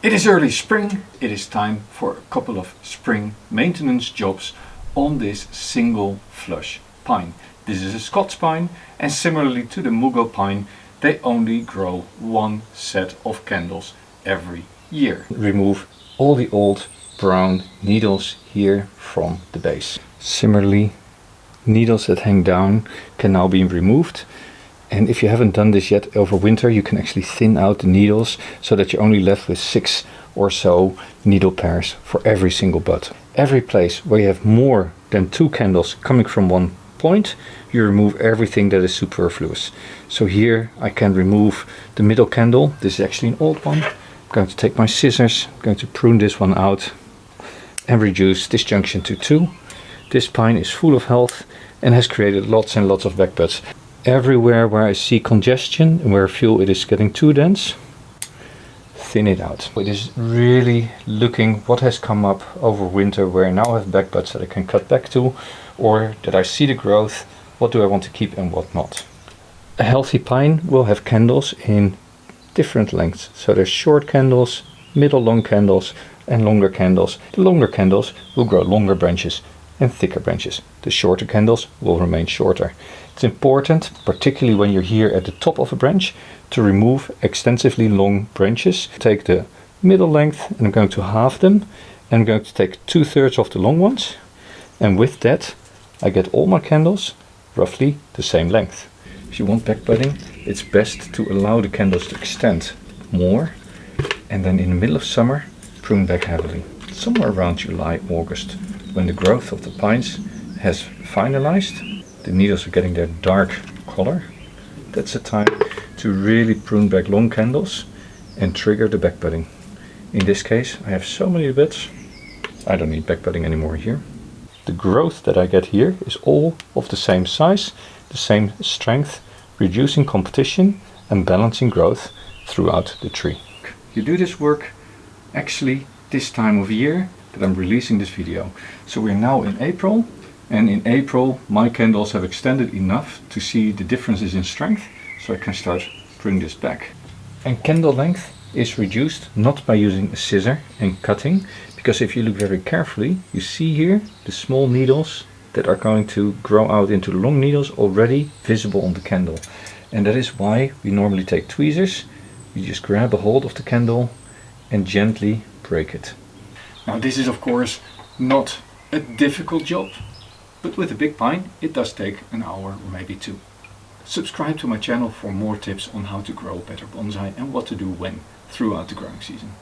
It is early spring, it is time for a couple of spring maintenance jobs on this single flush pine. This is a Scots pine, and similarly to the Mugo pine, they only grow one set of candles every year. Remove all the old brown needles here from the base. Similarly, needles that hang down can now be removed. And if you haven't done this yet over winter, you can actually thin out the needles so that you're only left with 6 or so needle pairs for every single bud. Every place where you have more than 2 candles coming from one point, you remove everything that is superfluous. So here I can remove the middle candle. This is actually an old one. I'm going to take my scissors, I'm going to prune this one out and reduce this junction to 2. This pine is full of health and has created lots and lots of back buds. Everywhere where I see congestion and where I feel it is getting too dense, thin it out. It is really looking what has come up over winter where I now have back buds that I can cut back to, or that I see the growth, what do I want to keep and what not. A healthy pine will have candles in different lengths. So there's short candles, middle long candles and longer candles. The longer candles will grow longer branches and thicker branches. The shorter candles will remain shorter. It's important, particularly when you're here at the top of a branch, to remove extensively long branches. Take the middle length and I'm going to halve them, and I'm going to take 2/3 of the long ones, and with that I get all my candles roughly the same length. If you want back budding, it's best to allow the candles to extend more, and then in the middle of summer prune back heavily, somewhere around July, August. When the growth of the pines has finalized, the needles are getting their dark color, that's the time to really prune back long candles and trigger the back budding. In this case I have so many buds, I don't need back budding anymore here. The growth that I get here is all of the same size, the same strength, reducing competition and balancing growth throughout the tree. You do this work actually this time of year that I'm releasing this video. So we're now in April, and in April my candles have extended enough to see the differences in strength, so I can start pruning this back. And candle length is reduced not by using a scissor and cutting, because if you look very carefully, you see here the small needles that are going to grow out into the long needles already visible on the candle. And that is why we normally take tweezers. You just grab a hold of the candle and gently break it. Now this is of course not a difficult job, but with a big pine it does take an hour or maybe 2. Subscribe to my channel for more tips on how to grow better bonsai and what to do when throughout the growing season.